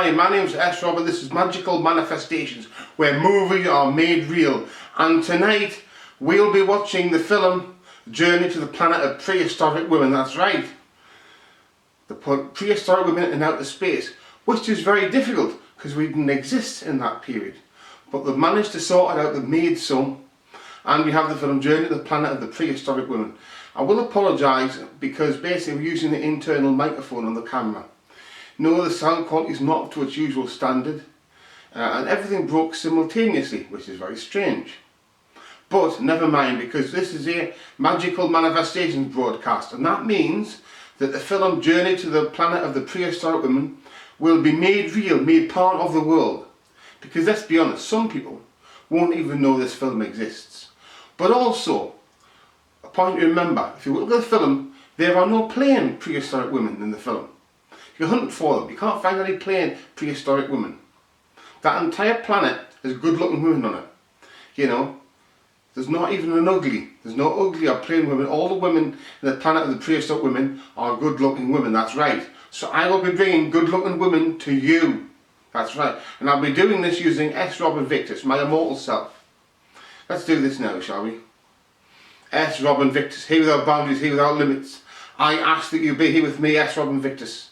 Hi, my name's S. Robert. This is Magical Manifestations, where movies are made real. And tonight, we'll be watching the film Journey to the Planet of Prehistoric Women. That's right. The prehistoric women in outer space, which is very difficult because we didn't exist in that period. But they've managed to sort it out, they've made some. And we have the film Journey to the Planet of the Prehistoric Women. I will apologise because basically we're using the internal microphone on the camera. No, the sound quality is not up to its usual standard, and everything broke simultaneously, which is very strange. But never mind, because this is a Magical Manifestations broadcast, and that means that the film Journey to the Planet of the Prehistoric Women will be made real, made part of the world. Because let's be honest, some people won't even know this film exists. But also, a point to remember, if you look at the film, there are no plain prehistoric women in the film. You hunt for them, you can't find any plain prehistoric women. That entire planet has good looking women on it. You know, there's not even an ugly. There's no ugly or plain women. All the women in the planet of the prehistoric women are good looking women, that's right. So I will be bringing good looking women to you. That's right. And I'll be doing this using S. Robin Victus, my immortal self. Let's do this now, shall we? S. Robin Victus, here without boundaries, here without limits. I ask that you be here with me, S. Robin Victus.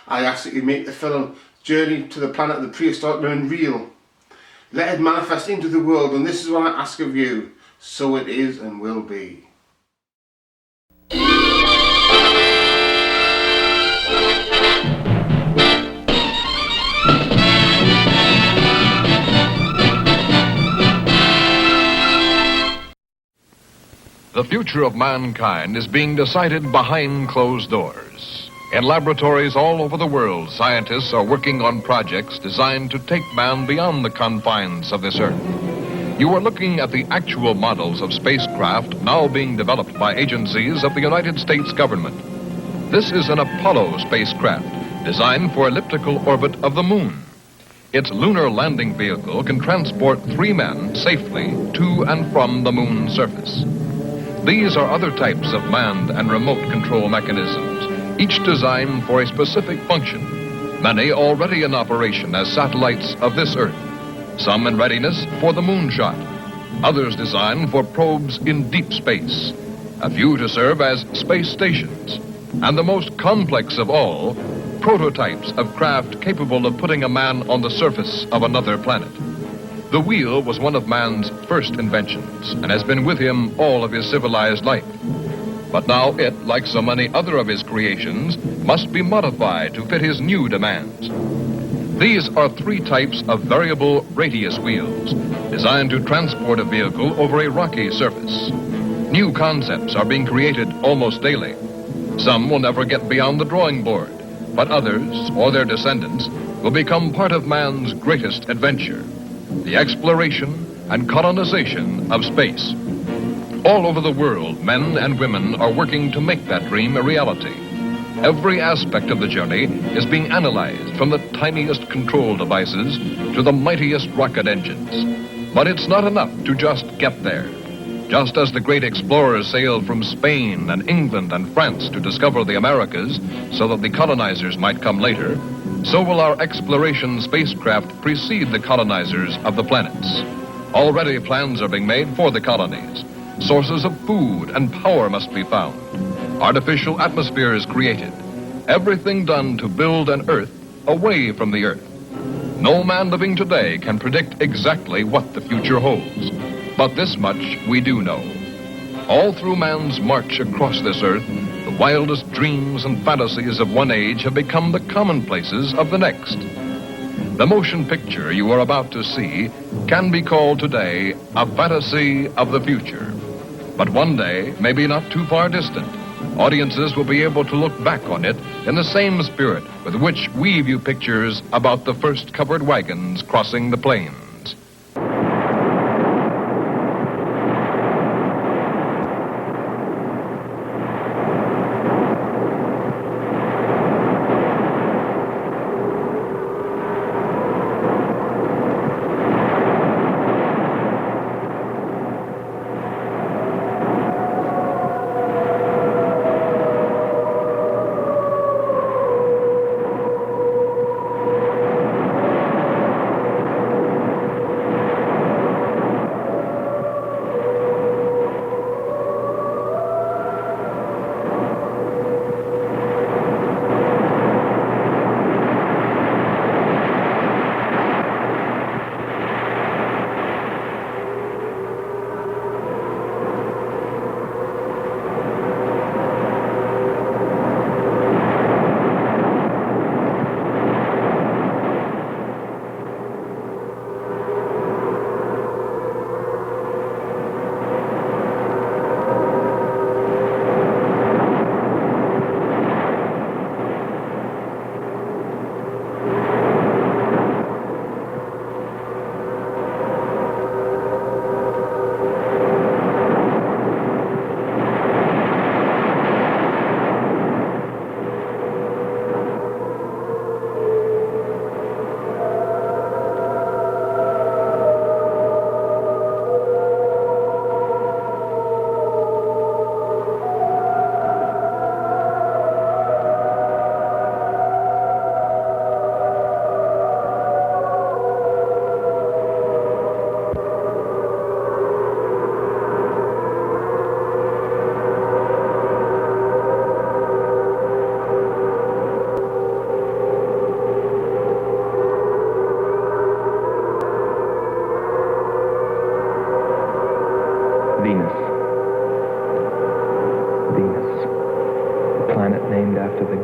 I ask that you make the film Journey to the Planet of the Prehistoric Women real. Let it manifest into the world, and this is what I ask of you. So it is and will be. The future of mankind is being decided behind closed doors. In laboratories all over the world, scientists are working on projects designed to take man beyond the confines of this earth. You are looking at the actual models of spacecraft now being developed by agencies of the United States government. This is an Apollo spacecraft designed for elliptical orbit of the moon. Its lunar landing vehicle can transport 3 men safely to and from the moon's surface. These are other types of manned and remote control mechanisms, each designed for a specific function, many already in operation as satellites of this Earth, some in readiness for the moonshot, others designed for probes in deep space, a few to serve as space stations, and the most complex of all, prototypes of craft capable of putting a man on the surface of another planet. The wheel was one of man's first inventions and has been with him all of his civilized life. But now it, like so many other of his creations, must be modified to fit his new demands. These are 3 types of variable radius wheels, designed to transport a vehicle over a rocky surface. New concepts are being created almost daily. Some will never get beyond the drawing board, but others, or their descendants, will become part of man's greatest adventure, the exploration and colonization of space. All over the world, men and women are working to make that dream a reality. Every aspect of the journey is being analyzed, from the tiniest control devices to the mightiest rocket engines. But it's not enough to just get there. Just as the great explorers sailed from Spain and England and France to discover the Americas so that the colonizers might come later, so will our exploration spacecraft precede the colonizers of the planets. Already plans are being made for the colonies. Sources of food and power must be found. Artificial atmospheres created. Everything done to build an Earth away from the Earth. No man living today can predict exactly what the future holds. But this much we do know. All through man's march across this Earth, the wildest dreams and fantasies of one age have become the commonplaces of the next. The motion picture you are about to see can be called today a fantasy of the future. But one day, maybe not too far distant, audiences will be able to look back on it in the same spirit with which we view pictures about the first covered wagons crossing the plains.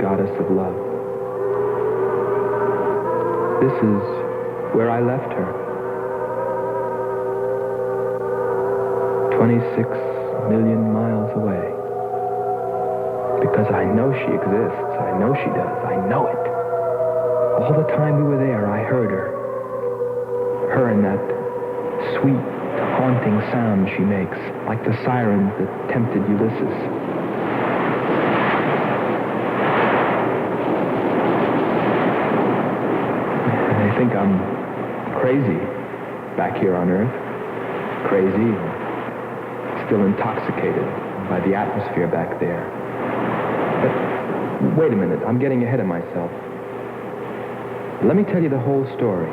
goddess of love. This is where I left her. 26 million miles away. Because I know she exists. I know she does. I know it. All the time we were there, I heard her. Her and that sweet, haunting sound she makes, like the sirens that tempted Ulysses. I think I'm crazy back here on Earth. Crazy, still intoxicated by the atmosphere back there. But wait a minute, I'm getting ahead of myself. Let me tell you the whole story.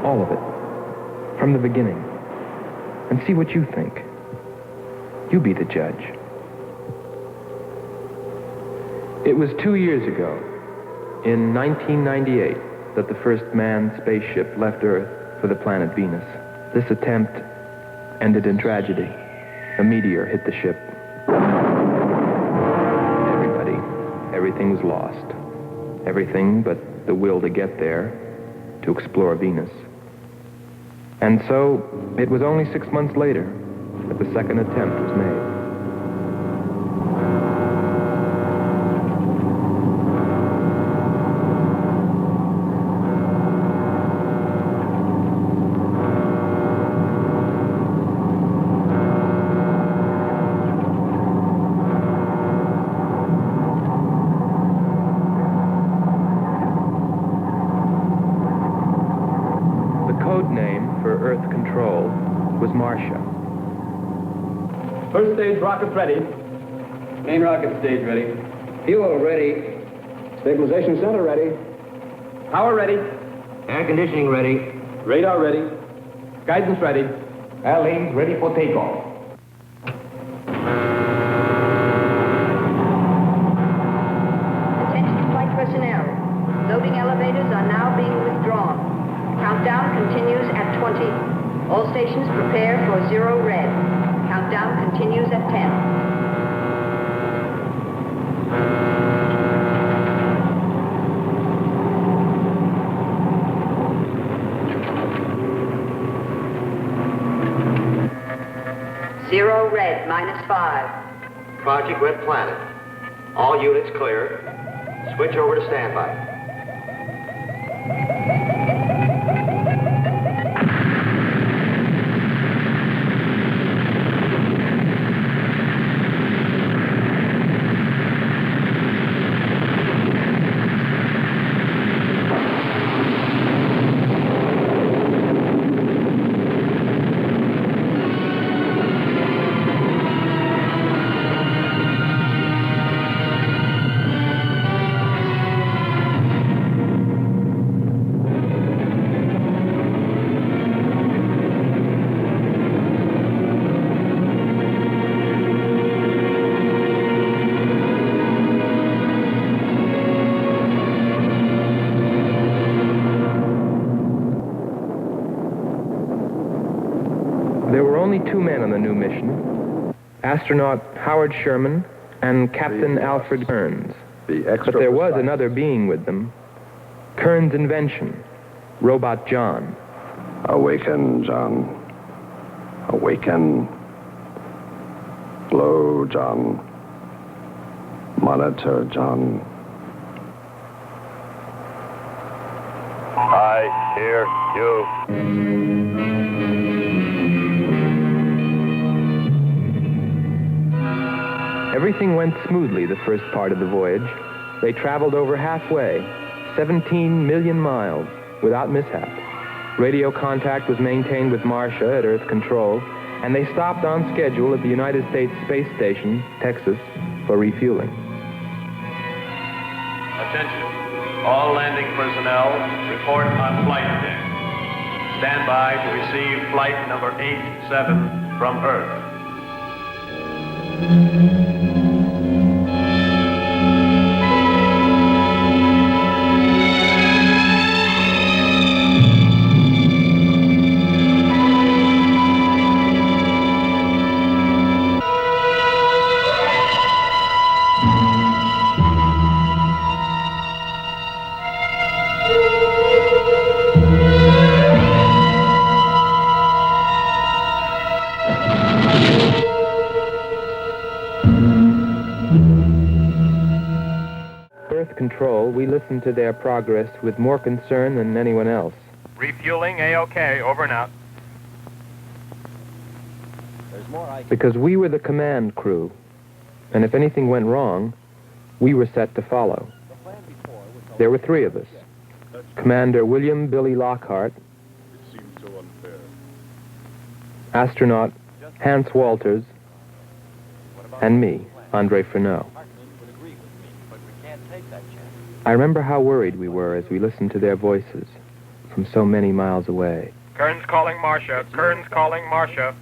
All of it. From the beginning. And see what you think. You be the judge. It was 2 years ago, in 1998, that the first manned spaceship left Earth for the planet Venus. This attempt ended in tragedy. A meteor hit the ship. Everything was lost. Everything but the will to get there, to explore Venus. And so, it was only 6 months later that the second attempt was made. First stage rockets ready. Main rocket stage ready. Fuel ready. Stabilization center ready. Power ready. Air conditioning ready. Radar ready. Guidance ready. Airlines ready for takeoff. Attention flight personnel. Loading elevators are now being withdrawn. Countdown continues at 20. All stations prepare for 0 red. Countdown continues at 10. Zero red, -5. Project Red Planet. All units clear. Switch over to standby. There were only 2 men on the new mission, astronaut Howard Sherman and Captain Alfred Kearns. But there was another being with them, Kearns' invention, Robot John. Awaken, John. Awaken. Glow, John. Monitor, John. I hear you. Everything went smoothly the first part of the voyage. They traveled over halfway, 17 million miles, without mishap. Radio contact was maintained with Marcia at Earth Control, and they stopped on schedule at the United States Space Station, Texas, for refueling. Attention. All landing personnel, report on flight deck. Stand by to receive flight number 87 from Earth. control, we listened to their progress with more concern than anyone else. Refueling A-OK, over and out. Because we were the command crew, and if anything went wrong, we were set to follow. There were three of us. Commander William Billy Lockhart, astronaut Hans Walters, and me, Andre Frenot. I remember how worried we were as we listened to their voices from so many miles away. Kern's calling Marcia. Kern's calling Marcia.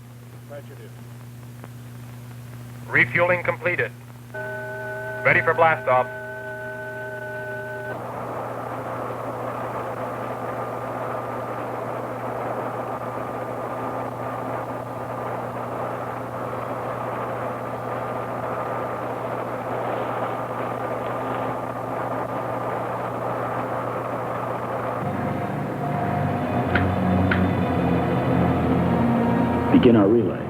Refueling completed. Ready for blastoff. Begin our relay.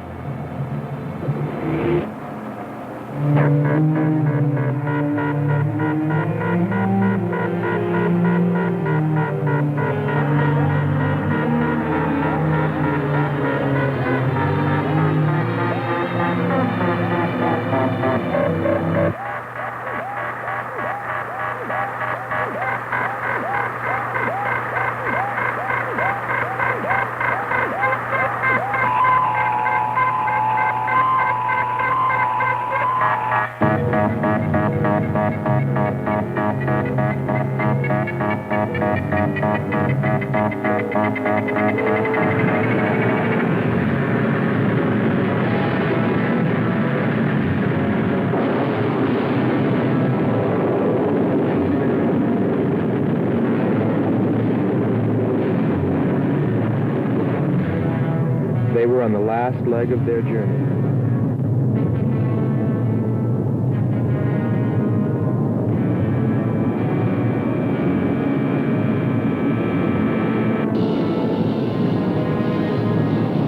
They were on the last leg of their journey.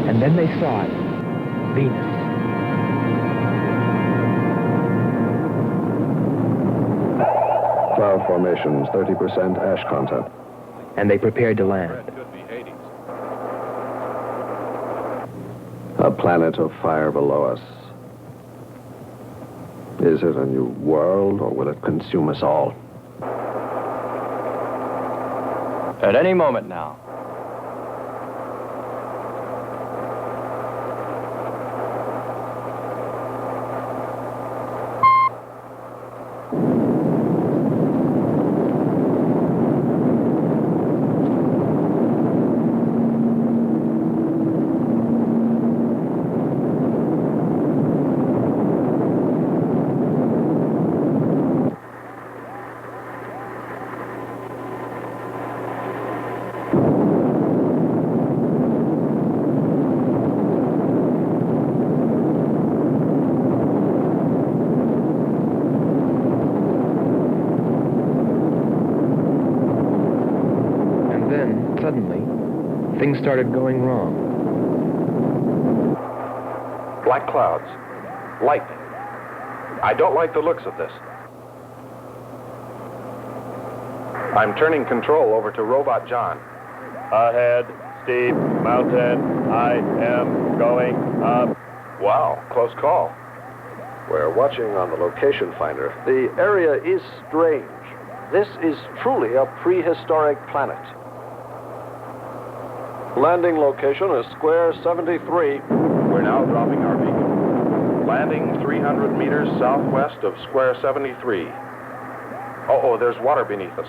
And then they saw it, Venus. Cloud formations, 30% ash content. And they prepared to land. A planet of fire below us. Is it a new world, or will it consume us all? At any moment now. Suddenly, things started going wrong. Black clouds. Lightning. I don't like the looks of this. I'm turning control over to Robot John. Ahead, steep mountain. I am going up. Wow, close call. We're watching on the location finder. The area is strange. This is truly a prehistoric planet. Landing location is square 73. We're now dropping our beacon. Landing 300 meters southwest of square 73. Oh, there's water beneath us.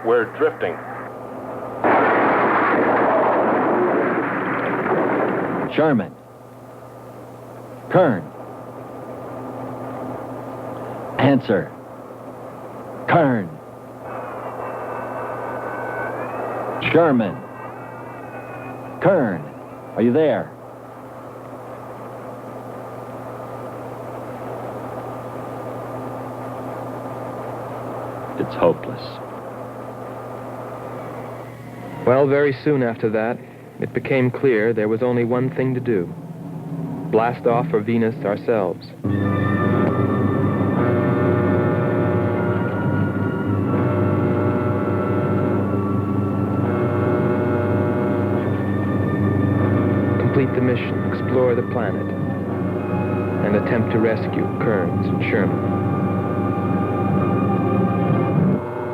We're drifting. Sherman. Kern. Answer. Kern. Sherman. Kern. Are you there? It's hopeless. Well, very soon after that, it became clear there was only one thing to do. Blast off for Venus ourselves. complete the mission, explore the planet, and attempt to rescue Kearns and Sherman.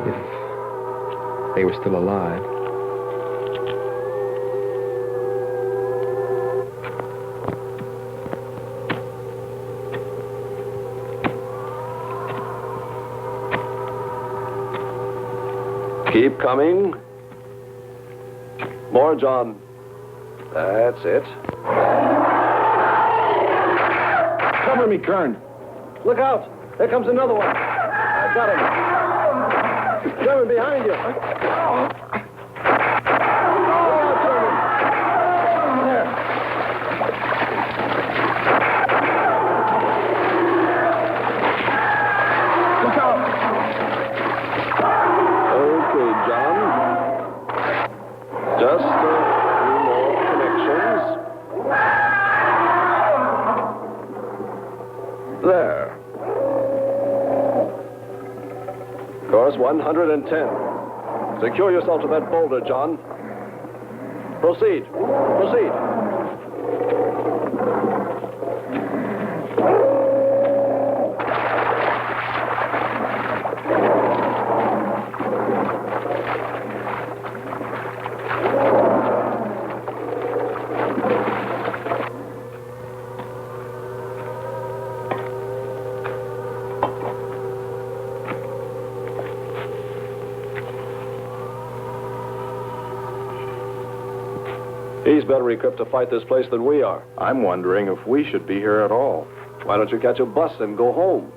If they were still alive. Keep coming. More, John. That's it. Cover me, Kern. Look out! There comes another one. I got him. Sherman, behind you. Just a few more connections. There. Course 110. Secure yourself to that boulder, John. Proceed. Proceed. He's better equipped to fight this place than we are. I'm wondering if we should be here at all. Why don't you catch a bus and go home?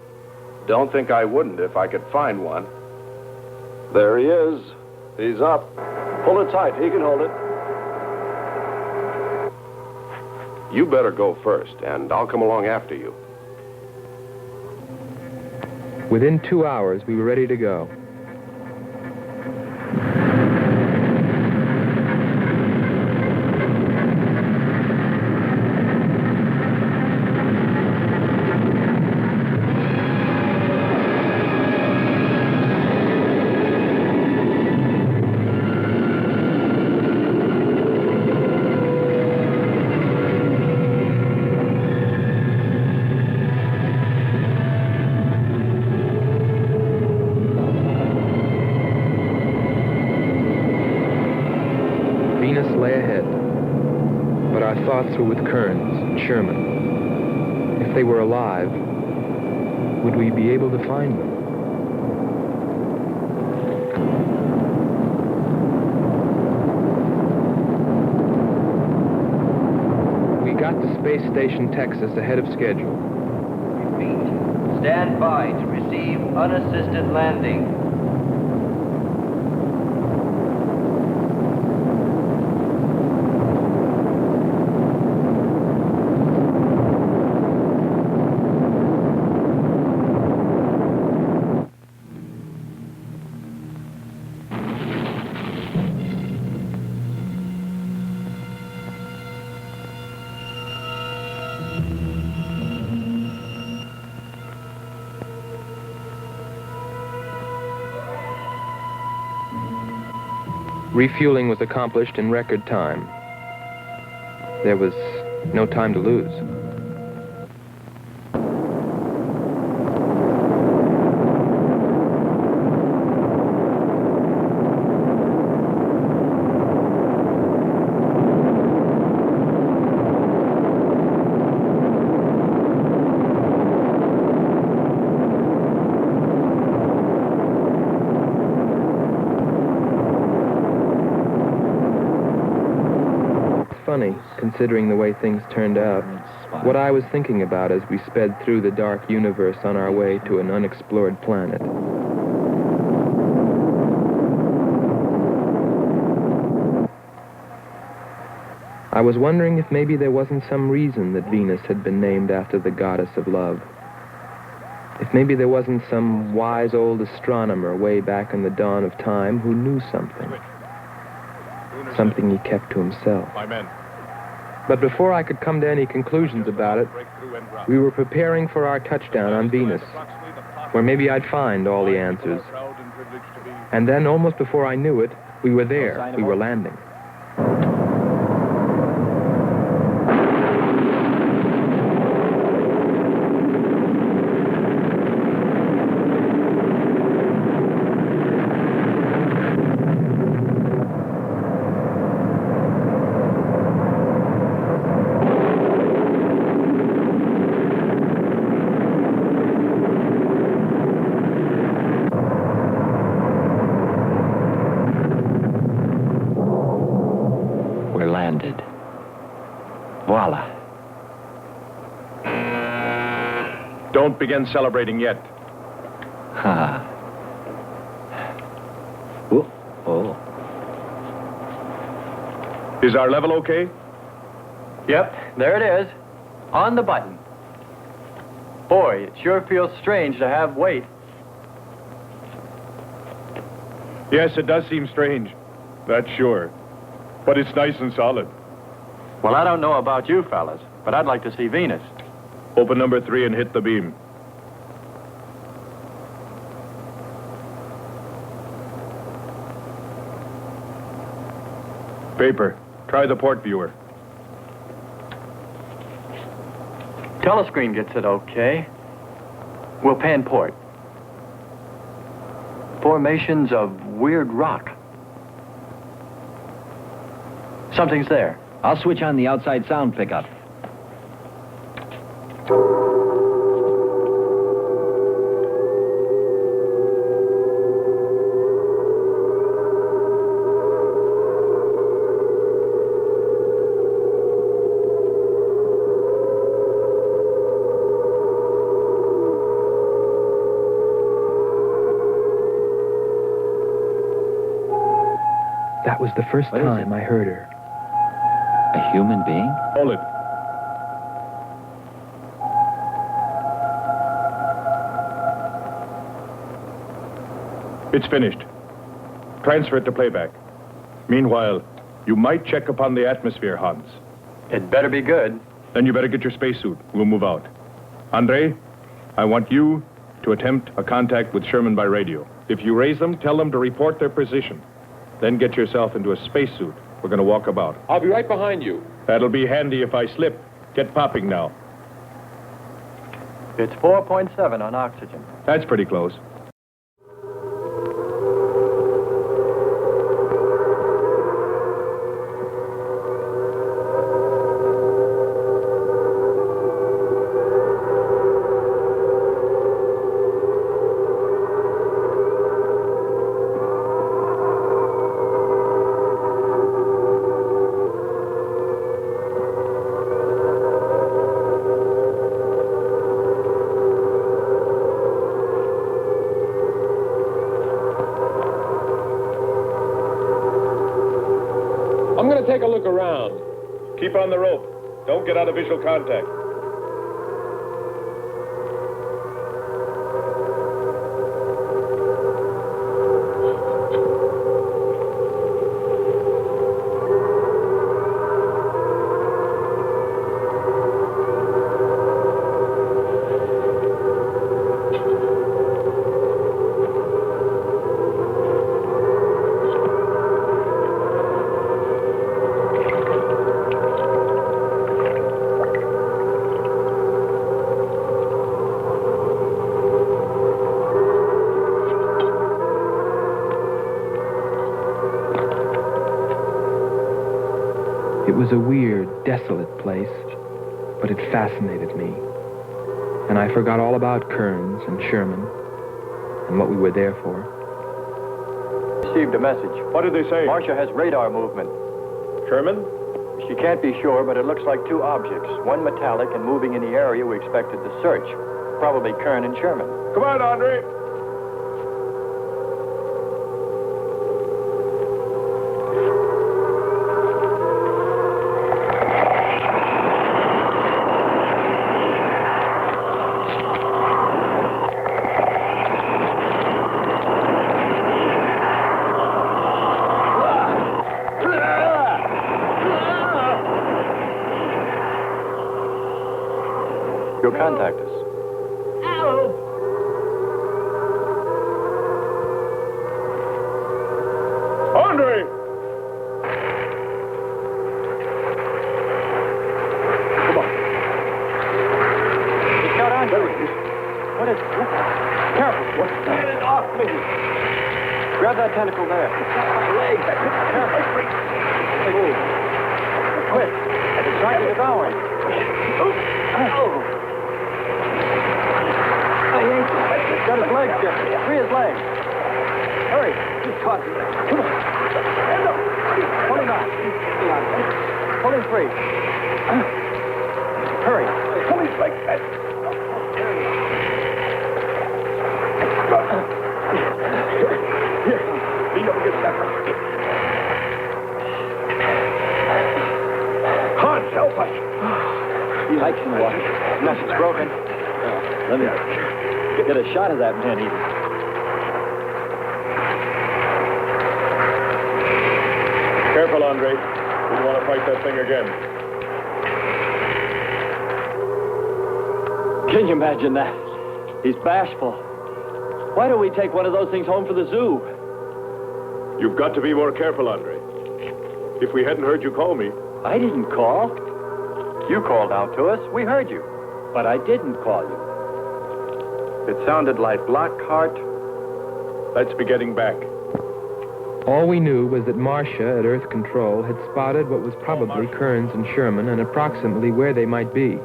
Don't think I wouldn't if I could find one. There he is. He's up. Pull it tight. He can hold it. You better go first, and I'll come along after you. Within 2 hours, we were ready to go. Were with Kearns and Sherman. If they were alive, would we be able to find them? We got to Space Station, Texas, ahead of schedule. Repeat. Stand by to receive unassisted landing. Refueling was accomplished in record time. There was no time to lose. Funny, considering the way things turned out, what I was thinking about as we sped through the dark universe on our way to an unexplored planet. I was wondering if maybe there wasn't some reason that Venus had been named after the goddess of love. If maybe there wasn't some wise old astronomer way back in the dawn of time who knew something. Something he kept to himself. But before I could come to any conclusions about it, we were preparing for our touchdown on Venus, where maybe I'd find all the answers. And then, almost before I knew it, we were there. We were landing. we're landed. Voila. Don't begin celebrating yet. Ha. Oh, oh. Is our level okay? Yep, there it is. On the button. Boy, it sure feels strange to have weight. Yes, it does seem strange. That's sure. But it's nice and solid. Well, I don't know about you fellas, but I'd like to see Venus. Open number 3 and hit the beam. Paper. Try the port viewer. Telescreen gets it okay. We'll pan port. Formations of weird rock. Something's there. I'll switch on the outside sound pickup. That was the first time I heard her. A human being? Hold it. It's finished. Transfer it to playback. Meanwhile, you might check upon the atmosphere, Hans. It better be good. Then you better get your spacesuit. We'll move out. Andre, I want you to attempt a contact with Sherman by radio. If you raise them, tell them to report their position. Then get yourself into a spacesuit. We're going to walk about. I'll be right behind you. That'll be handy if I slip. Get popping now. It's 4.7 on oxygen. That's pretty close. I'm going to take a look around. Keep on the rope. Don't get out of visual contact. It was a weird, desolate place, but it fascinated me. And I forgot all about Kearns and Sherman and what we were there for. Received a message. What did they say? Marcia has radar movement. Sherman? She can't be sure, but it looks like two objects. One metallic and moving in the area we expected to search. Probably Kern and Sherman. Come on, Andre. You'll contact us. Andre! Come on. It's got Andre. What is it? Careful. Get it off me. Grab that tentacle there. My leg. Careful. Move. Quick. It's trying to devour him. He's got his legs different. Free his legs. Hurry. He's caught. Come on. Pull him out. Pulling free. Hurry. Pulling like that. Lean up against that. Hans, help us. Pike's in the water. Nothing's broken. Let me get a shot of that man even. Careful, Andre. We don't want to fight that thing again. Can you imagine that? He's bashful. Why don't we take one of those things home for the zoo? You've got to be more careful, Andre. If we hadn't heard you call me... I didn't call. You called out to us. We heard you. But I didn't call you. It sounded like Lockhart. Let's be getting back. All we knew was that Marcia at Earth Control had spotted what was probably Kearns and Sherman and approximately where they might be.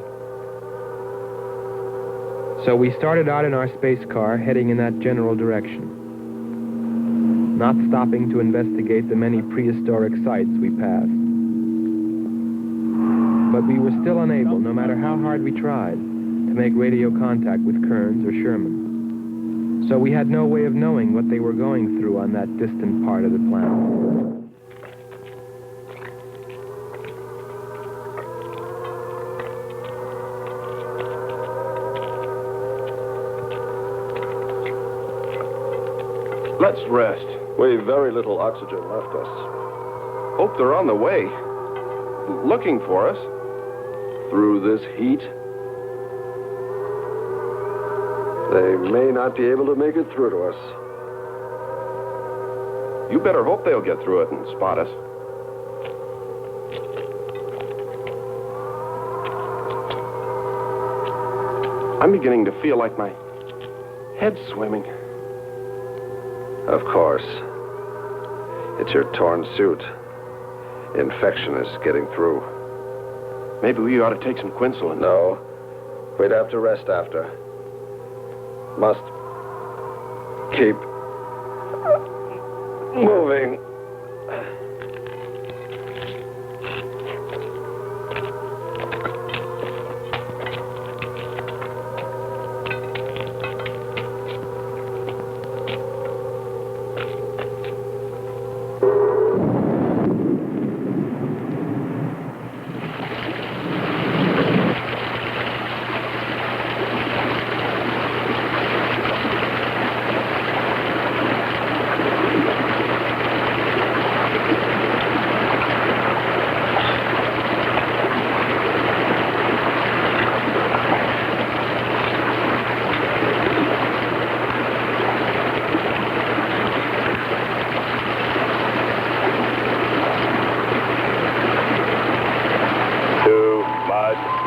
So we started out in our space car, heading in that general direction, not stopping to investigate the many prehistoric sites we passed. But we were still unable, no matter how hard we tried, to make radio contact with Kearns or Sherman. So we had no way of knowing what they were going through on that distant part of the planet. Let's rest. We've very little oxygen left us. Hope they're on the way. Looking for us. Through this heat. They may not be able to make it through to us. You better hope they'll get through it and spot us. I'm beginning to feel like my head's swimming. Of course. It's your torn suit. Infection is getting through. Maybe we ought to take some quinsulin. No. We'd have to rest after. Must keep moving.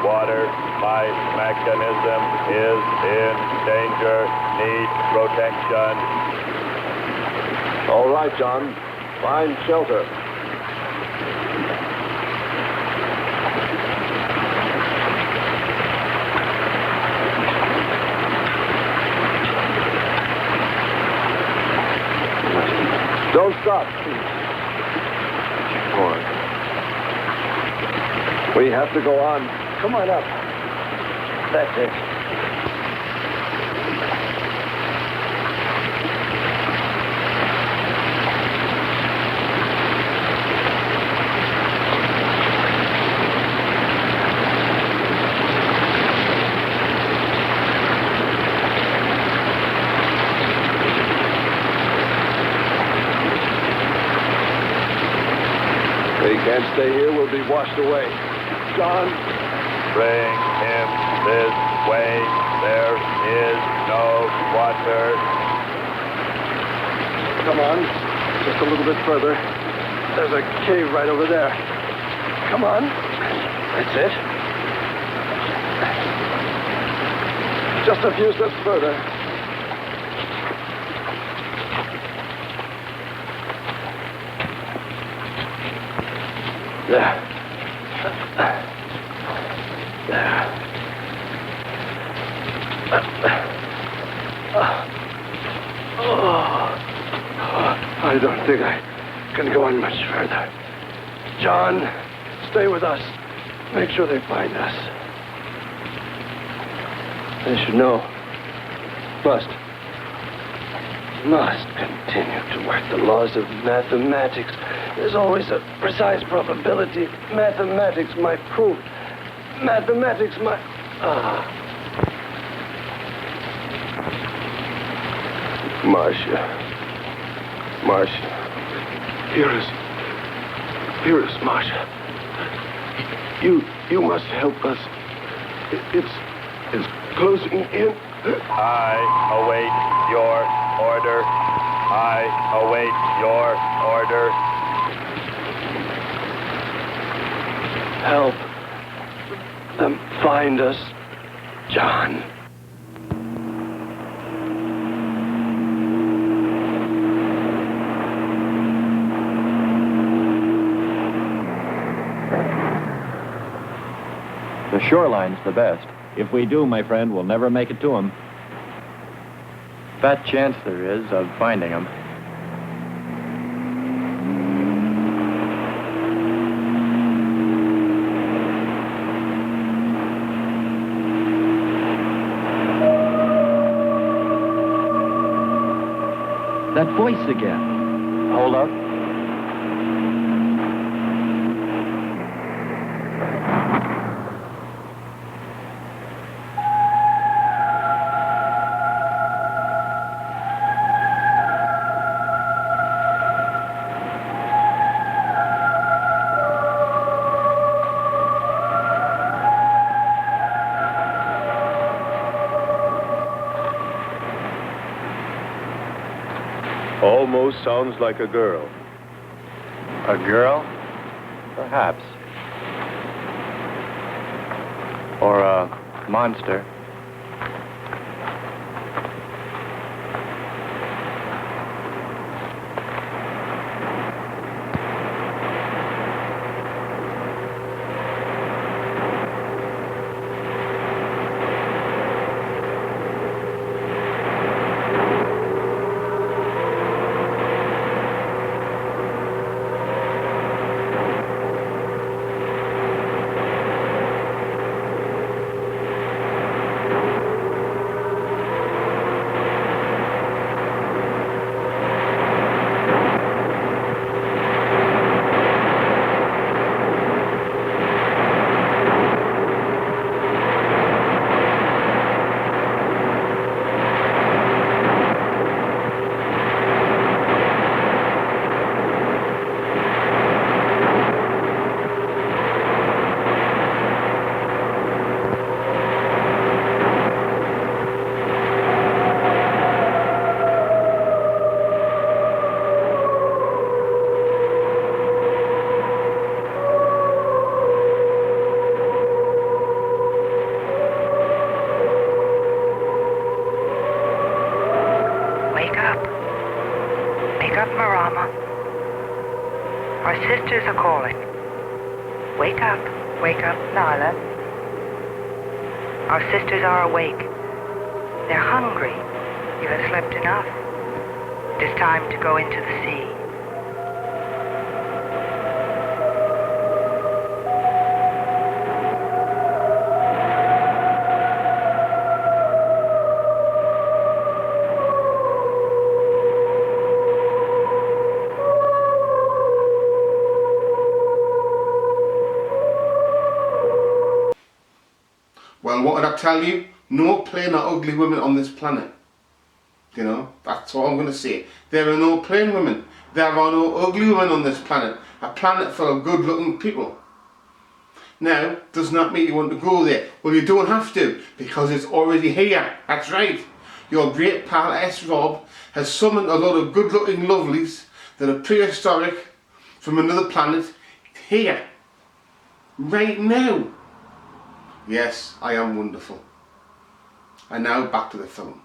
Water. My mechanism is in danger. Need protection. All right, John. Find shelter. Don't stop. Come on. We have to go on. Come on up. That's it. We can't stay here. We'll be washed away. John. Bring him this way. There is no water. Come on. Just a little bit further. There's a cave right over there. Come on. That's it. Just a few steps further. There. I don't think I can go on much further. John, Stay with us. Make sure they find us. They should know. Must continue to work the laws of mathematics. There's always a precise probability. Mathematics, my proof. Mathematics, my... Marcia. Hear us, Marcia. You must help us. It's closing in. I await your order. I await your order. Help them find us, John. The shoreline's the best. If we do, my friend, we'll never make it to him. Fat chance there is of finding him. That voice again. Hold up. Almost sounds like a girl. A girl? Perhaps. Or a monster. Our sisters are calling. Wake up, Nyla. Our sisters are awake. They're hungry. You have slept enough. It is time to go into the sea. Well, what did I tell you? No plain or ugly women on this planet. You know, that's all I'm going to say. There are no plain women. There are no ugly women on this planet. A planet full of good looking people. Now, does not mean you want to go there. Well, you don't have to, because it's already here. That's right. Your great pal S. Rob has summoned a lot of good looking lovelies that are prehistoric from another planet here. Right now. Yes, I am wonderful. And now back to the film.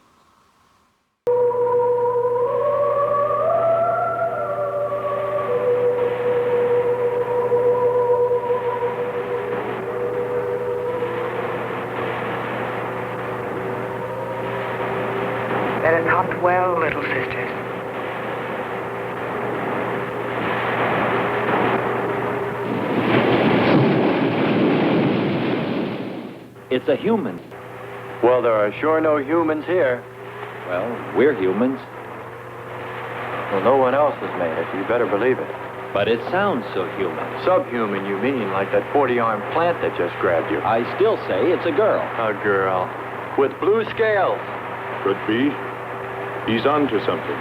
That is not well, little sisters. It's a human. Well, there are sure no humans here. Well, we're humans. Well, no one else has made it. You better believe it. But it sounds so human. Subhuman, you mean, like that 40-armed plant that just grabbed you. I still say it's a girl. A girl. With blue scales. Could be. He's on to something.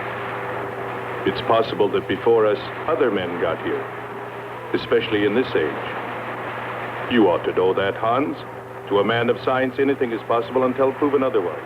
It's possible that before us, other men got here. Especially in this age. You ought to know that, Hans. To a man of science, anything is possible until proven otherwise.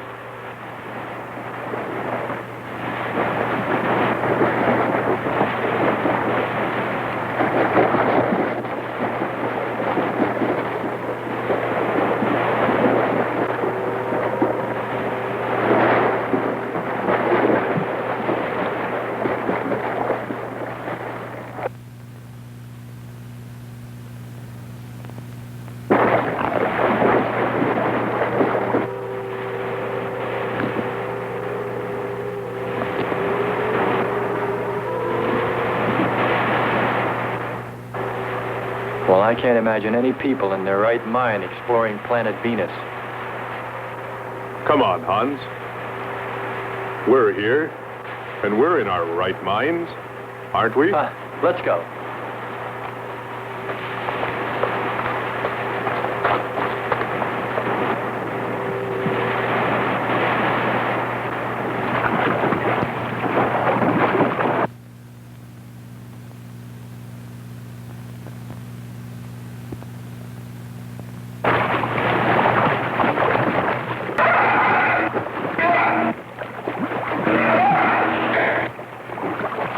Well, I can't imagine any people in their right mind exploring planet Venus. Come on, Hans. We're here, and we're in our right minds, aren't we? Let's go.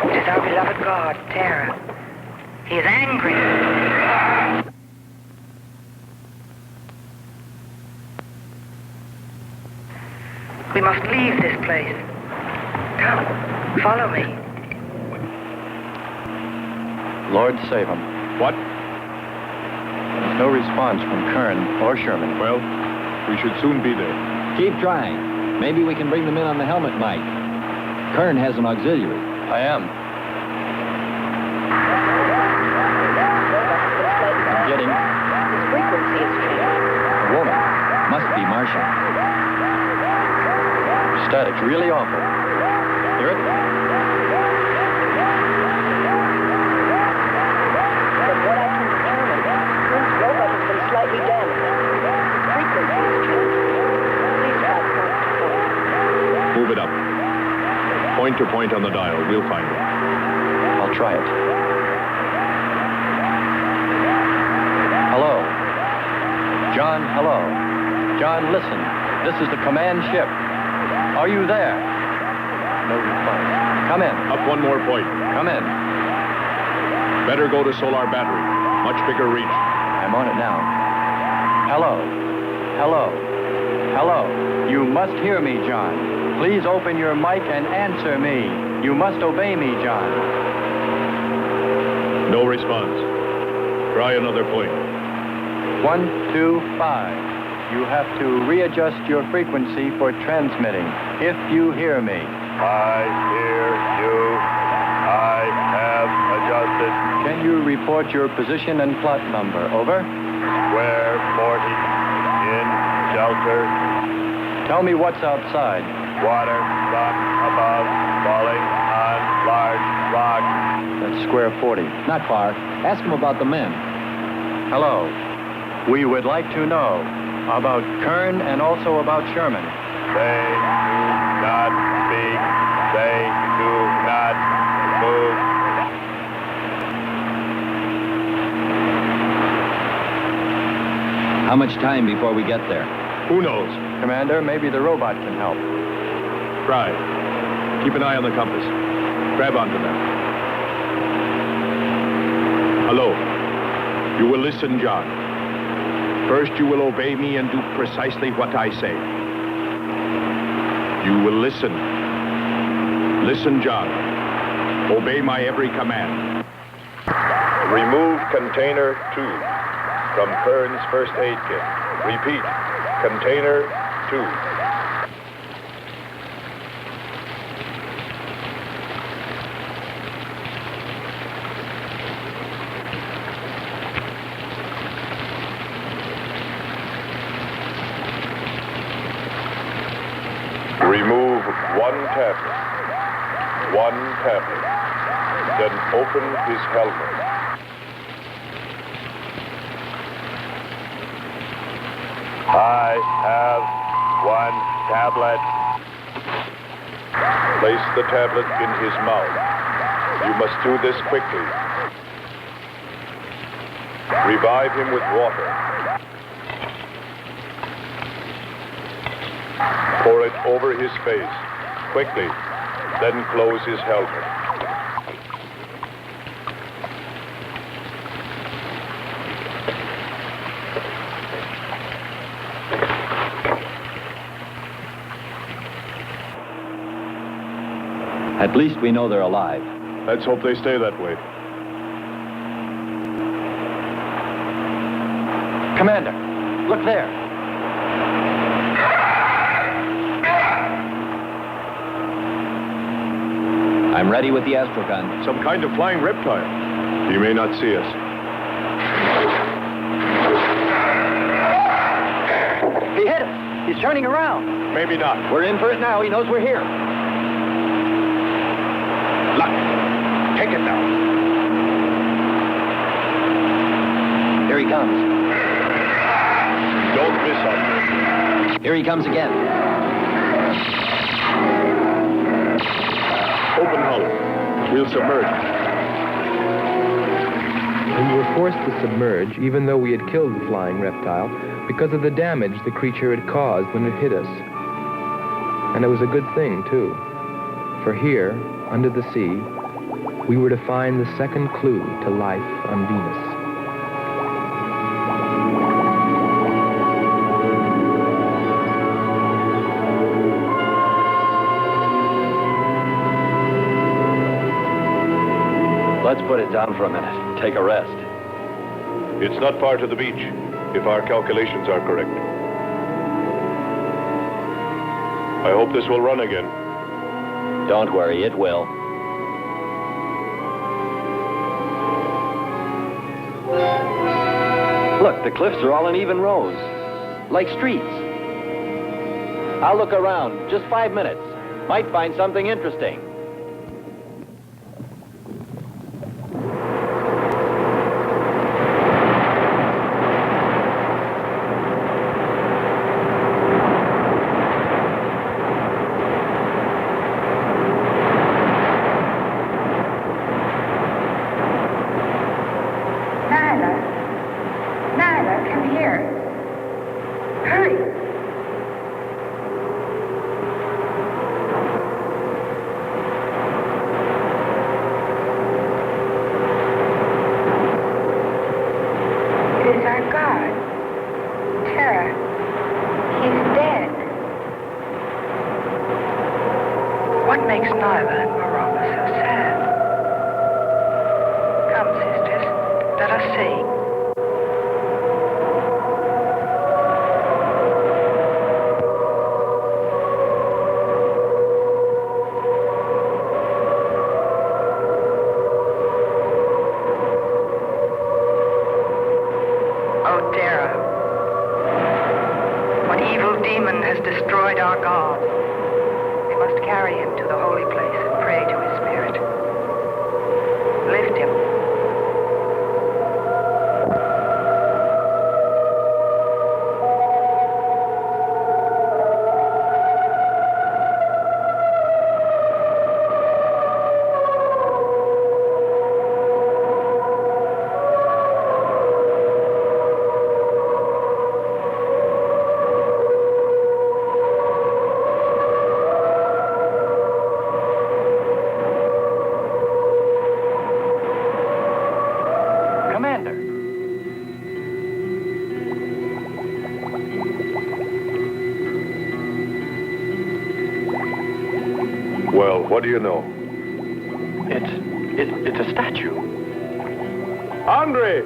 It is our beloved god, Terra. He is angry. We must leave this place. Come, follow me. Lord save him. What? There's no response from Kern or Sherman. Well, we should soon be there. Keep trying. Maybe we can bring them in on the helmet mic. Kern has an auxiliary. I am. I'm getting His frequency is changing. A woman. Must be Martian. static, really awful. Hear it? From what I can determine, Kern's robot has been slightly damaged. Frequency is changing. Please try point to point. Move it up. Point to point on the dial. We'll find it. I'll try it. Hello. John, hello. John, listen. This is the command ship. Are you there? No response. Come in. Up one more point. Come in. Better go to solar battery. Much bigger reach. I'm on it now. Hello. Hello. Hello. You must hear me, John. Please open your mic and answer me. You must obey me, John. No response. Try another point. 1, 2, 5. You have to readjust your frequency for transmitting. If you hear me. I hear you. I have adjusted. Can you report your position and plot number? Over. Square 40 in shelter. Tell me what's outside. Water, sun above, falling on large rock. That's square 40. Not far. Ask him about the men. Hello. We would like to know about Kern and also about Sherman. They do not speak. They do not move. How much time before we get there? Who knows? Commander, maybe the robot can help. Try. Keep an eye on the compass. Grab onto that. Hello. You will listen, John. First, you will obey me and do precisely what I say. You will listen. Listen, John. Obey my every command. Remove container 2 from Kern's first aid kit. Repeat, container 2. Remove one tablet. One tablet. Then open his helmet. I have one tablet. Place the tablet in his mouth. You must do this quickly. Revive him with water. Pour it over his face. Quickly. Then close his helmet. At least we know they're alive. Let's hope they stay that way. Commander, look there. I'm ready with the astrogun. Some kind of flying reptile. He may not see us. He hit us. He's turning around. Maybe not. We're in for it now. He knows we're here. Luck. Take it now. Here he comes. Don't miss him. Here he comes again. Open hull. We'll submerge. We were forced to submerge, even though we had killed the flying reptile, because of the damage the creature had caused when it hit us. And it was a good thing, too. For here, under the sea, we were to find the second clue to life on Venus. Let's put it down for a minute. Take a rest. It's not far to the beach, if our calculations are correct. I hope this will run again. Don't worry, it will. Look, the cliffs are all in even rows, like streets. I'll look around, just 5 minutes. Might find something interesting. What makes Nyla and Marama so sad? Come, sisters, let us see. Oh, Dara, what evil demon has destroyed our God? We must carry him to the holy place and pray to his spirit. Lift him. Well, what do you know? It's a statue. Andre!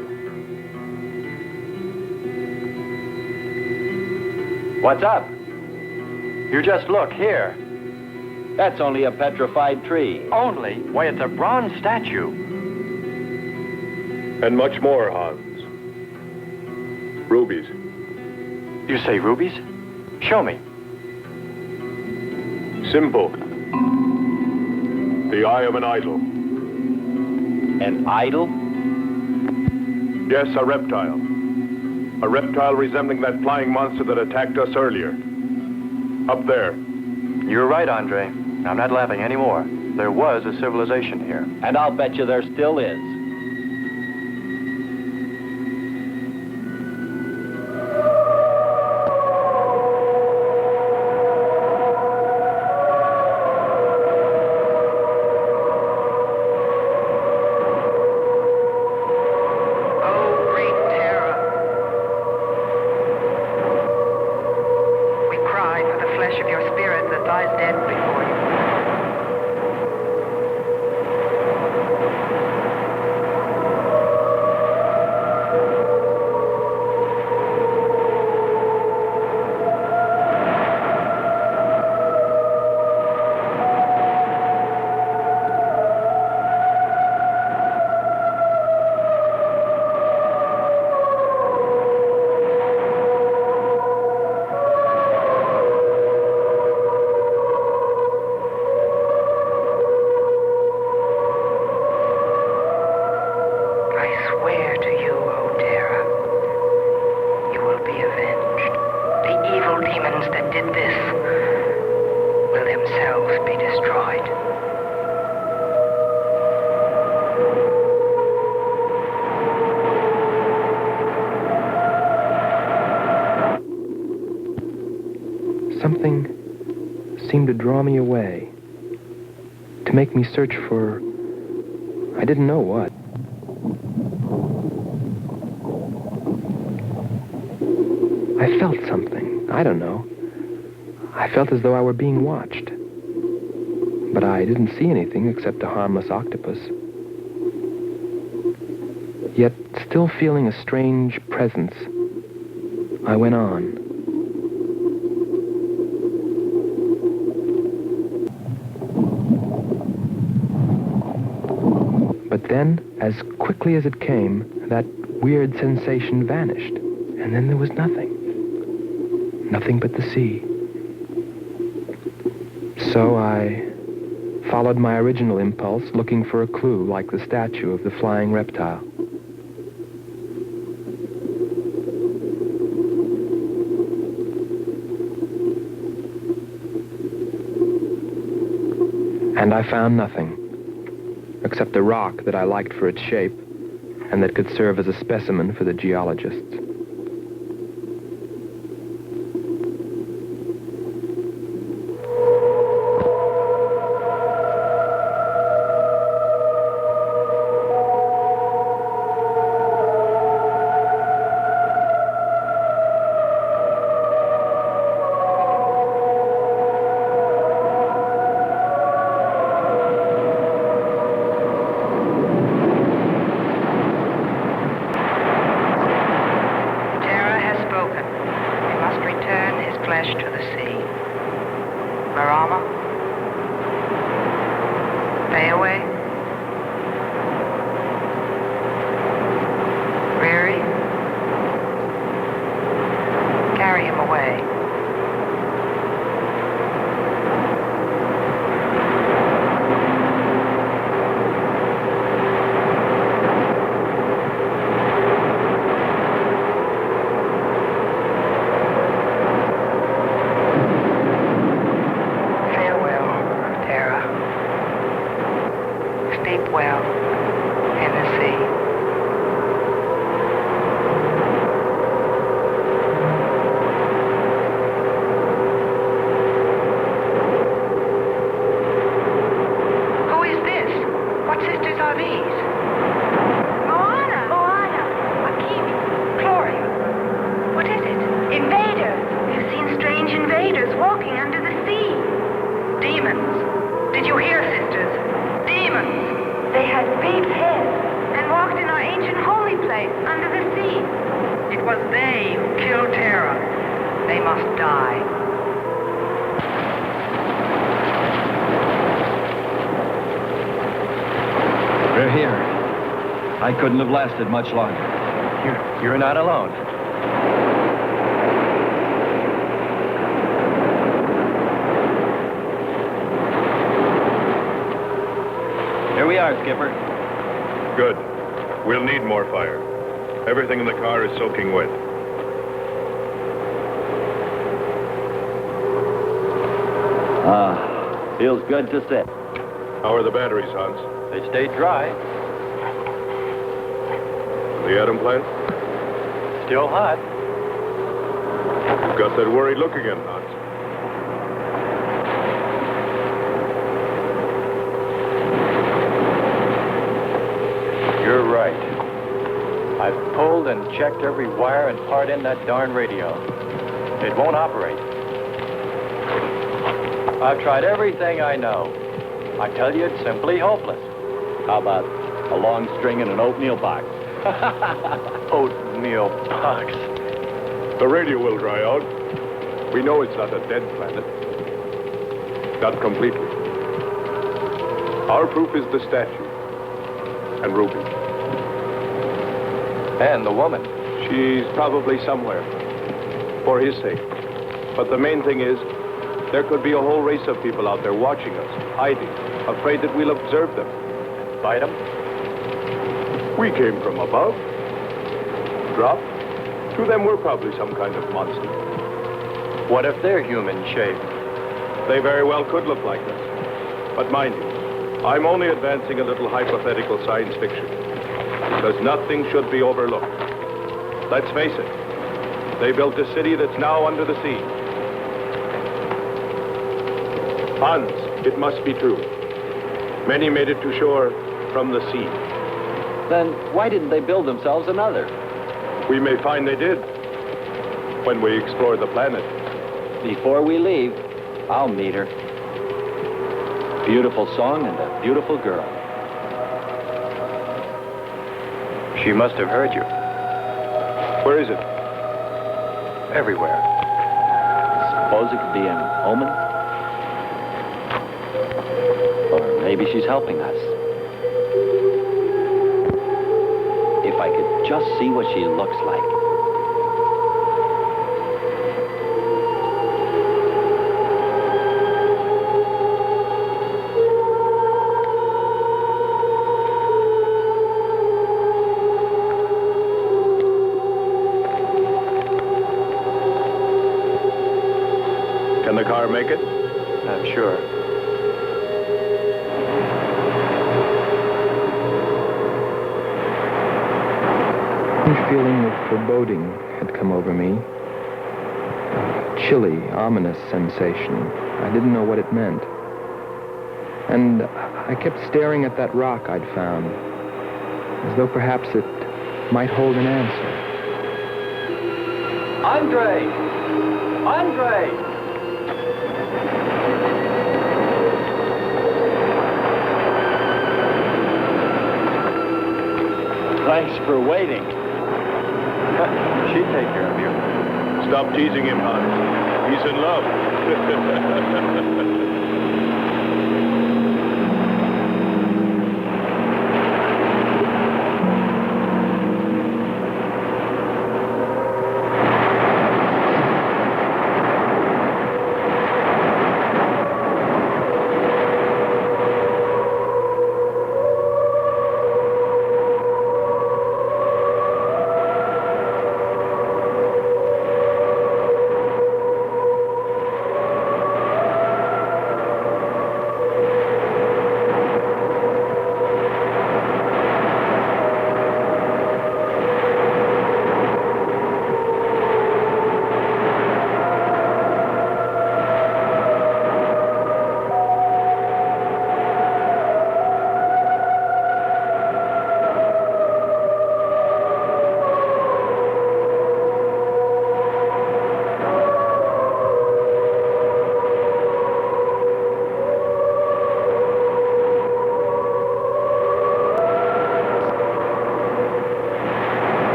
What's up? You just look here. That's only a petrified tree. Only? Why, it's a bronze statue. And much more, Hans. Rubies. You say rubies? Show me. Simple. The eye of an idol. An idol? Yes, a reptile. A reptile resembling that flying monster that attacked us earlier. Up there. You're right, Andre. I'm not laughing anymore. There was a civilization here. And I'll bet you there still is. Something seemed to draw me away, to make me search for, I didn't know what. I felt something, I don't know. I felt as though I were being watched. But I didn't see anything except a harmless octopus. Yet, still feeling a strange presence, I went on. But then, as quickly as it came, that weird sensation vanished. And then there was nothing. Nothing but the sea. So I followed my original impulse, looking for a clue like the statue of the flying reptile. And I found nothing, except a rock that I liked for its shape and that could serve as a specimen for the geologists. We're here. I couldn't have lasted much longer. You're not alone. Here we are, Skipper. Good. We'll need more fire. Everything in the car is soaking wet. Feels good to sit. How are the batteries, Hans? They stayed dry. The atom plant? Still hot. You've got that worried look again, Hans. You're right. I've pulled and checked every wire and part in that darn radio. It won't operate. I've tried everything I know. I tell you, it's simply hopeless. How about a long string and an oatmeal box? Oatmeal box. The radio will dry out. We know it's not a dead planet. Not completely. Our proof is the statue. And Ruby. And the woman. She's probably somewhere. For his sake. But the main thing is, there could be a whole race of people out there watching us, hiding, afraid that we'll observe them. Fight them? We came from above. Dropped. To them, we're probably some kind of monster. What if they're human shaped? They very well could look like us. But mind you, I'm only advancing a little hypothetical science fiction. Because nothing should be overlooked. Let's face it. They built a city that's now under the sea. Hans, it must be true. Many made it to shore from the sea. Then why didn't they build themselves another? We may find they did. When we explore the planet. Before we leave, I'll meet her. Beautiful song and a beautiful girl. She must have heard you. Where is it? Everywhere. Suppose it could be an omen? Or maybe she's helping us. If I could just see what she looks like. Can the car make it? I'm sure. A feeling of foreboding had come over me. A chilly, ominous sensation. I didn't know what it meant. And I kept staring at that rock I'd found, as though perhaps it might hold an answer. Andre! Andre! Thanks for waiting. She'd take care of you. Stop teasing him, Hans. He's in love.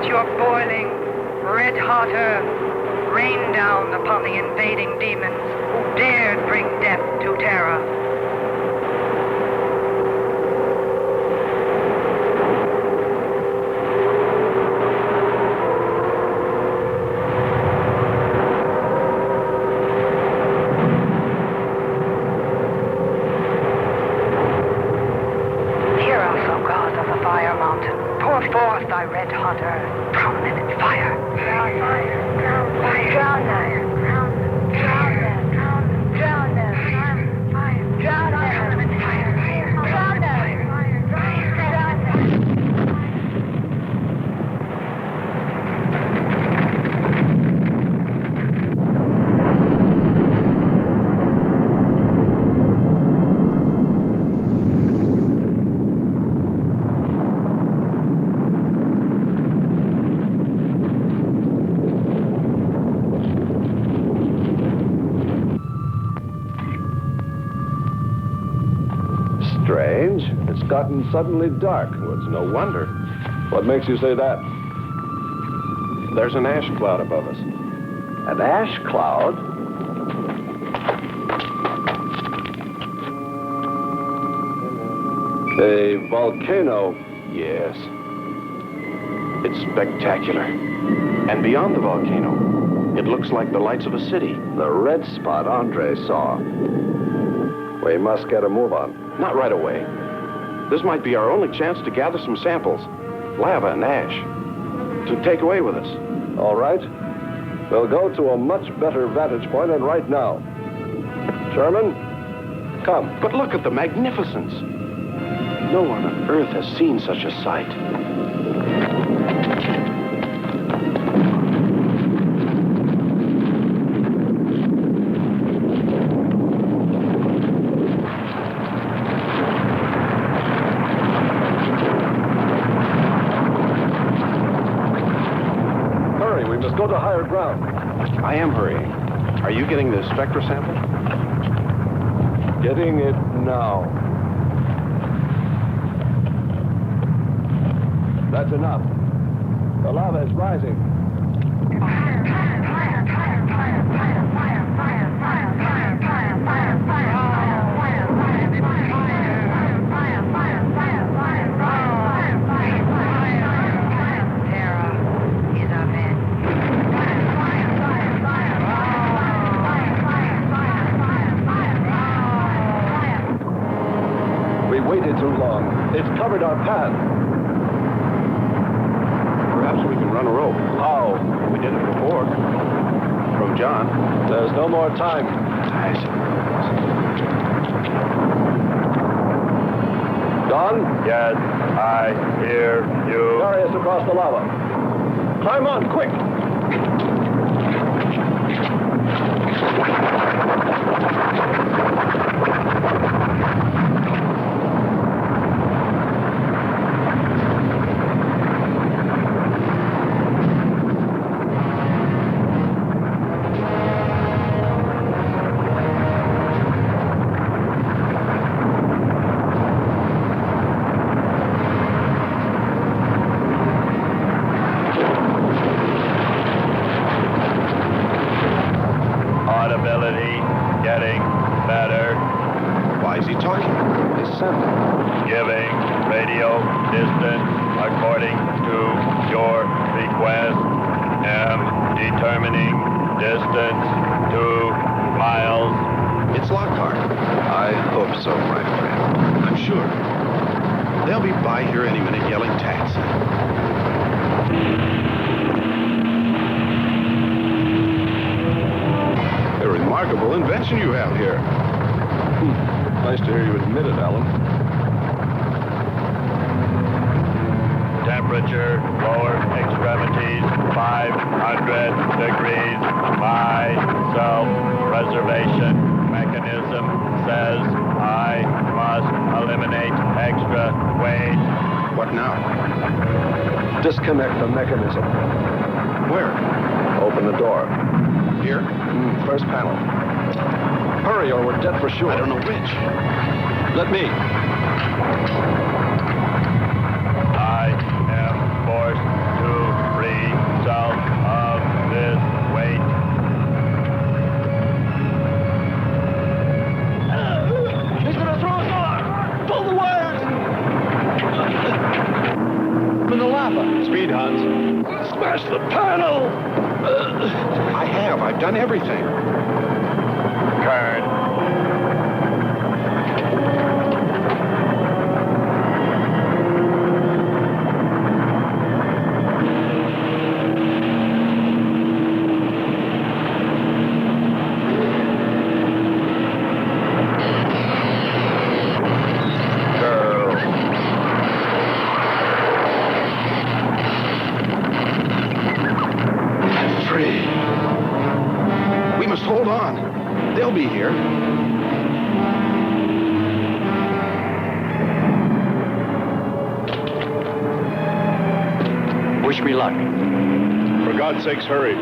Your boiling, red-hot earth rain down upon the invading demons who dared bring death to Terra. forth thy red hot earth. Drown them in fire. Drown fire. Drown fire. Drown them. Drown them. Drown them. Drown them. Drown them. Fire. Drown them in fire. Drown them. Fire. Drown them. Strange. It's gotten suddenly dark. Well, it's no wonder. What makes you say that? There's an ash cloud above us. An ash cloud? A volcano. Yes. It's spectacular. And beyond the volcano, it looks like the lights of a city. The red spot Andre saw. We must get a move on. Not right away. This might be our only chance to gather some samples, lava and ash, to take away with us. All right. We'll go to a much better vantage point, and right now. Sherman, come. But look at the magnificence. No one on Earth has seen such a sight. Go to higher ground. I am hurrying. Are you getting the spectra sample? Getting it now. That's enough. The lava is rising. Too long. It's covered our path. Perhaps we can run a rope. How? We did it before. From John. There's no more time. Don? Yes, I hear you. Carry us across the lava. Climb on, quick! Getting better. Why is he talking? Listen. Giving radio distance according to your request. Am determining distance to miles. It's Lockhart. I hope so, my friend. I'm sure. They'll be by here any minute yelling taxi. Remarkable invention you have here. Nice to hear you admit it, Alan. Temperature, lower extremities, 500 degrees. My self-preservation mechanism says I must eliminate extra weight. What now? Disconnect the mechanism. Where? Open the door. Here? First panel. Hurry or we're dead for sure. I don't know which. Let me. I am forced to free self of this weight. He's gonna throw us off! Pull the wires! In the lava. Speed, Hans. Smash the panel! I've done everything. Kern. Wish me luck. For God's sakes, hurry.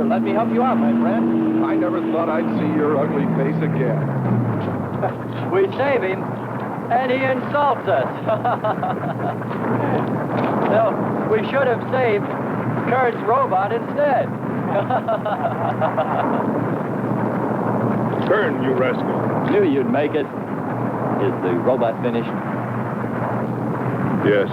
Let me help you out, my friend. I never thought I'd see your ugly face again. We save him, and he insults us. No, we should have saved Kurt's robot instead. Kern, you rascal. Knew you'd make it. Is the robot finished? Yes.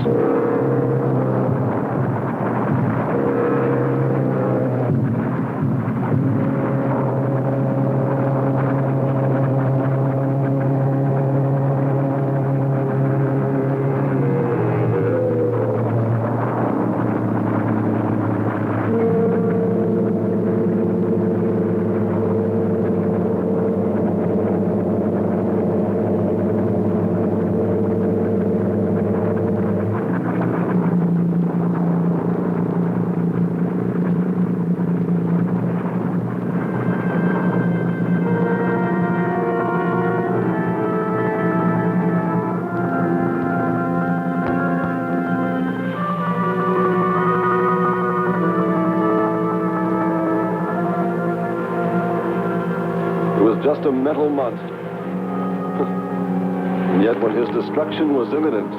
Just a mental month. And yet when his destruction was imminent,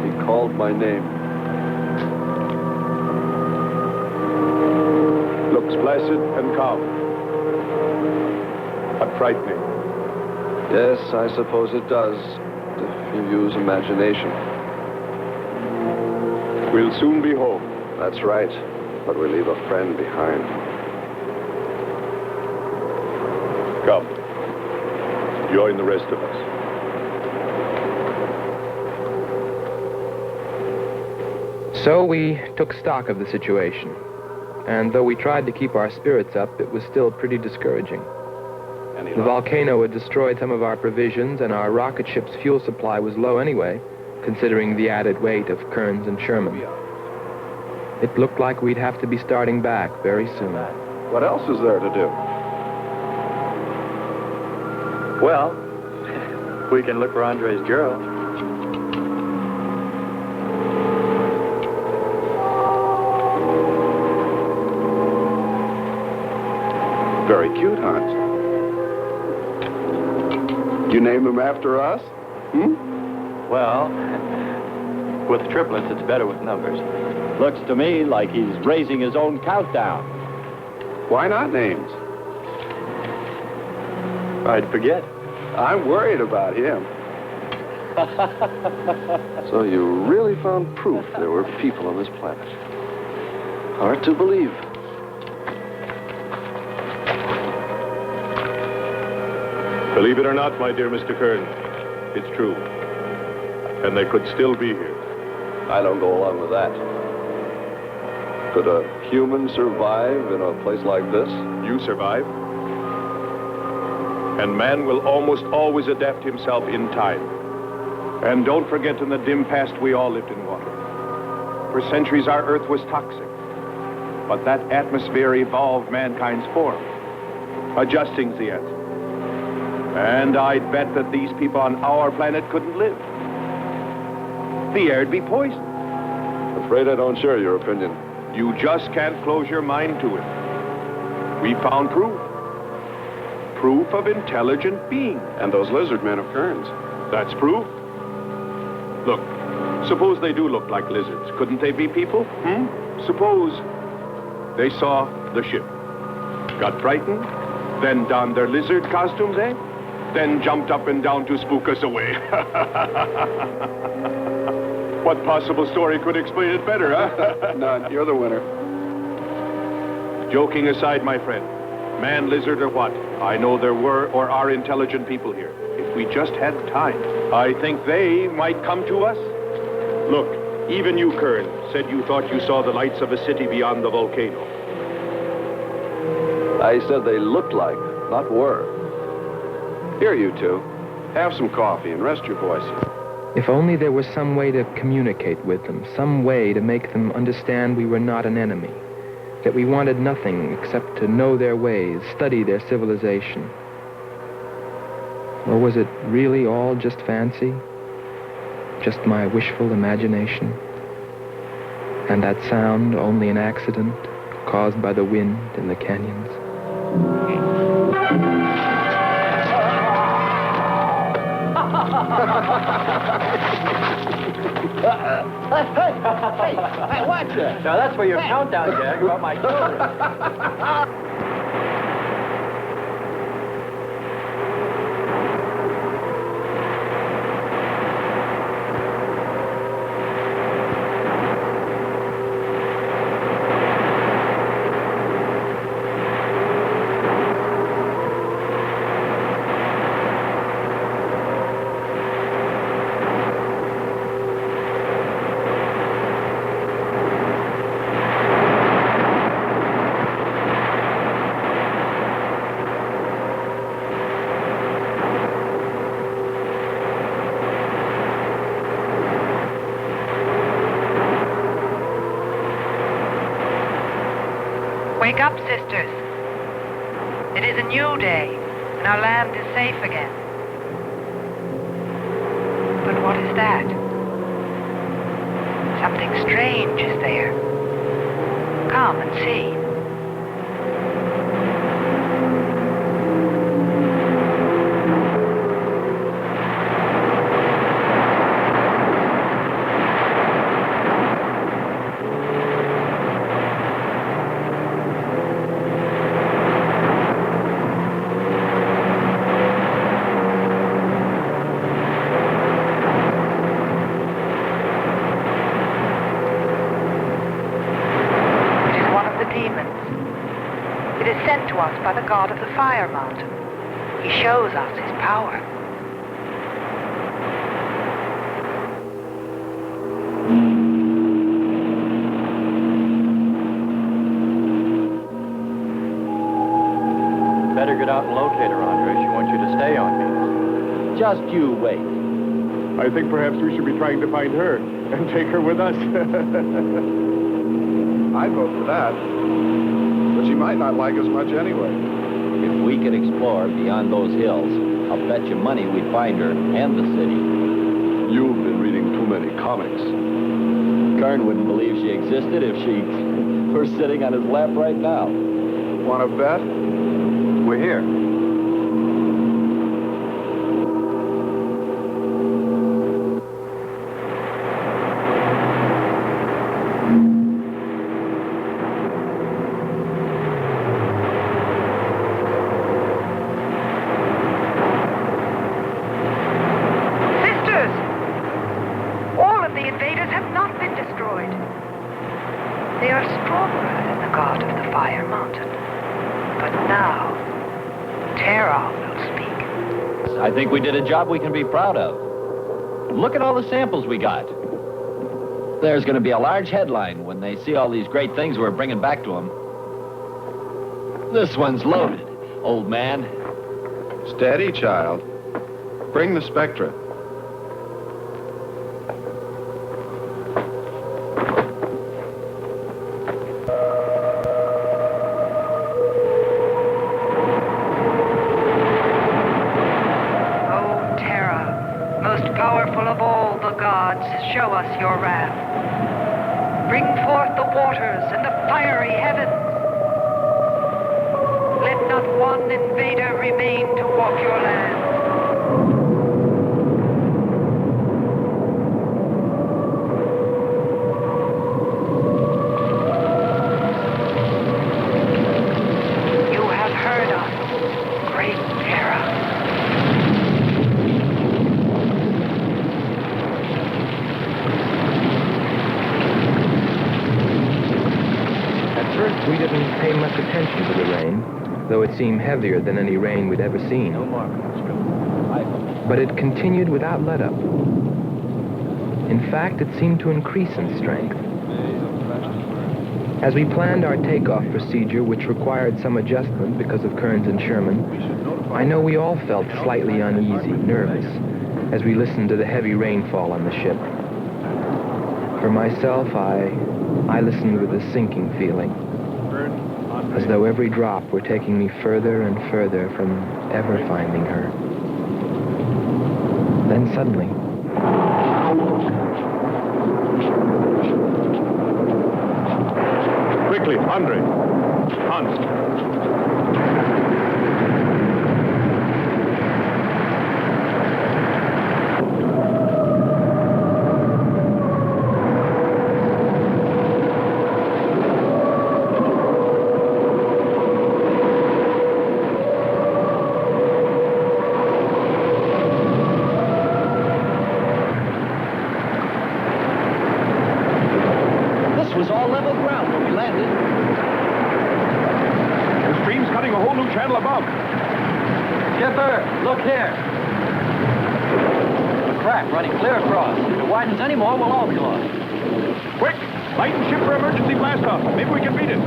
he called my name. Looks placid and calm. But frightening. Yes, I suppose it does, if you use imagination. We'll soon be home. That's right, but we leave a friend behind. Come. Join the rest of us. So we took stock of the situation. And though we tried to keep our spirits up, it was still pretty discouraging. The volcano had destroyed some of our provisions, and our rocket ship's fuel supply was low anyway, considering the added weight of Kearns and Sherman. It looked like we'd have to be starting back very soon. What else is there to do? Well, we can look for Andre's girl. Very cute, Hans. You name him after us? Well, with triplets, it's better with numbers. Looks to me like he's raising his own countdown. Why not names? I'd forget. I'm worried about him. So you really found proof there were people on this planet. Hard to believe. Believe it or not, my dear Mr. Kern, it's true. And they could still be here. I don't go along with that. Could a human survive in a place like this? You survive. And man will almost always adapt himself in time. And don't forget, in the dim past, we all lived in water. For centuries, our Earth was toxic. But that atmosphere evolved mankind's form. Adjusting's the answer. And I'd bet that these people on our planet couldn't live. The air'd be poisoned. Afraid I don't share your opinion. You just can't close your mind to it. We found proof. Proof of intelligent being. And those lizard men of Kearns. That's proof. Look, suppose they do look like lizards. Couldn't they be people? Suppose they saw the ship, got frightened, then donned their lizard costumes, eh? then jumped up and down to spook us away. What possible story could explain it better, huh? None. You're the winner. Joking aside, my friend, man, lizard, or what, I know there were or are intelligent people here. If we just had time, I think they might come to us. Look, even you, Kern, said you thought you saw the lights of a city beyond the volcano. I said they looked like, not were. Here, you two. Have some coffee and rest your voices. If only there was some way to communicate with them, some way to make them understand we were not an enemy, that we wanted nothing except to know their ways, study their civilization. Or was it really all just fancy? Just my wishful imagination? And that sound only an accident caused by the wind in the canyons? Hey, watch it. Now, that's for your countdown gag about my children. Wake up, sisters. It is a new day, and our land is safe again. But what is that? Something strange is there. Come and see. By the god of the fire mountain. He shows us his power. Better get out and locate her, Andre. She wants you to stay on me. Just you wait. I think perhaps we should be trying to find her and take her with us. I'd vote for that. But she might not like us much anyway. If we could explore beyond those hills, I'll bet you money we'd find her and the city. You've been reading too many comics. Kern wouldn't believe she existed if she were sitting on his lap right now. Want to bet? We're here. They are stronger than the god of the fire mountain. But now, Terra will speak. I think we did a job we can be proud of. Look at all the samples we got. There's going to be a large headline when they see all these great things we're bringing back to them. This one's loaded, old man. Steady, child. Bring the spectra. Show us your wrath. Bring forth the waters and the fiery heavens. Let not one invader remain to walk your land. You have heard us, great Terra. though it seemed heavier than any rain we'd ever seen. But it continued without let-up. In fact, it seemed to increase in strength. As we planned our takeoff procedure, which required some adjustment because of Kearns and Sherman, I know we all felt slightly uneasy, nervous, as we listened to the heavy rainfall on the ship. For myself, I listened with a sinking feeling, as though every drop were taking me further and further from ever finding her. Then suddenly, Quickly, Andre. Hans. This was all level ground when we landed. The stream's cutting a whole new channel above. Skipper, look here. A crack running clear across. If it widens any more, we'll all be lost. Quick! Lighten ship for emergency blast-off. Maybe we can beat it.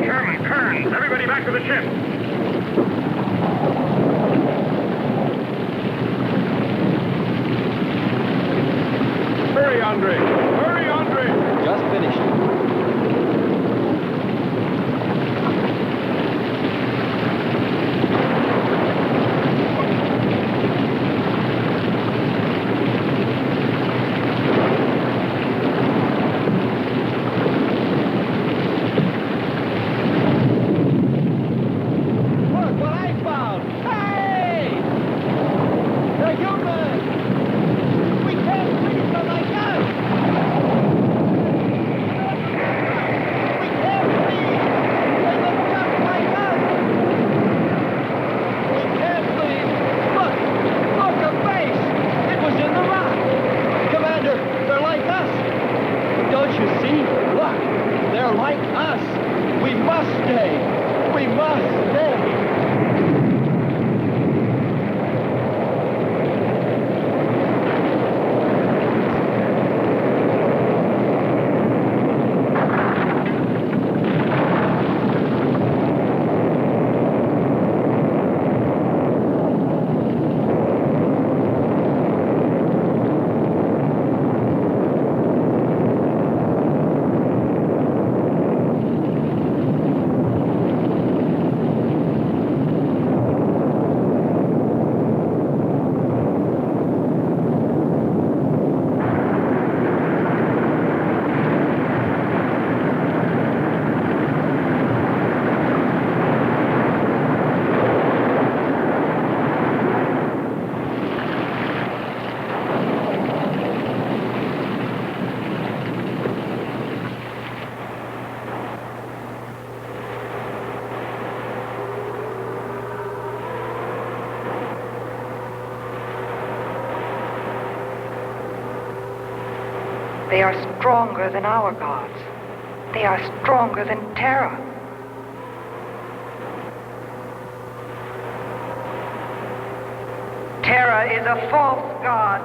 Sherman, Kearns, everybody back to the ship. Hurry, Andre. Hurry, Andre. Just finished. Look what I found! Hey! They're human! We can't treat them like us! We can't leave! They look just like us! We can't leave! Look! Look, a face! It was in the rock! Commander, they're like us! Don't you see? Look! They're like us! We must stay! We must stay! They are stronger than our gods. They are stronger than Terra. Terra is a false god.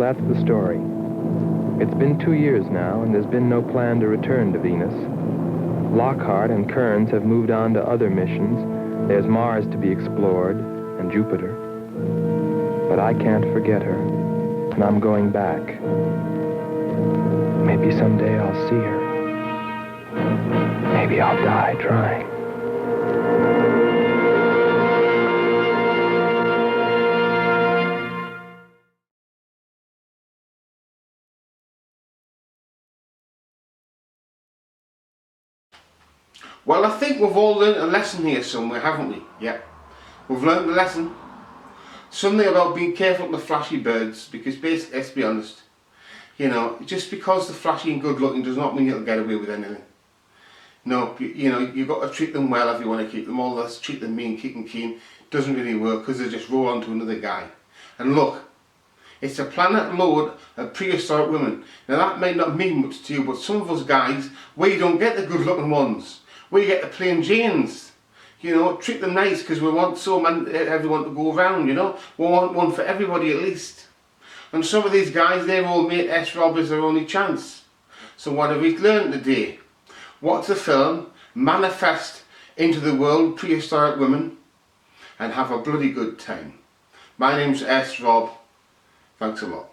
that's the story. It's been 2 years now, and there's been no plan to return to Venus. Lockhart and Kearns have moved on to other missions. There's Mars to be explored, and Jupiter. But I can't forget her, and I'm going back. Maybe someday I'll see her. Maybe I'll die trying. Well, I think we've all learned a lesson here somewhere, haven't we? Yeah. We've learned a lesson. Something about being careful with the flashy birds, because basically, let's be honest, you know, just because they're flashy and good looking does not mean you'll get away with anything. No, you know, you've got to treat them well if you want to keep them. All this, treat them mean, keep them keen, doesn't really work, because they just roll on to another guy. And look, it's a planet load of prehistoric women. Now that might not mean much to you, but some of us guys, we don't get the good looking ones. We get the plain Janes. You know, treat them nice, because we want everyone to go around, you know. We want one for everybody at least. And some of these guys, they've all made S-Rob as their only chance. So what have we learned today? Watch the film, manifest into the world prehistoric women, and have a bloody good time. My name's S-Rob. Thanks a lot.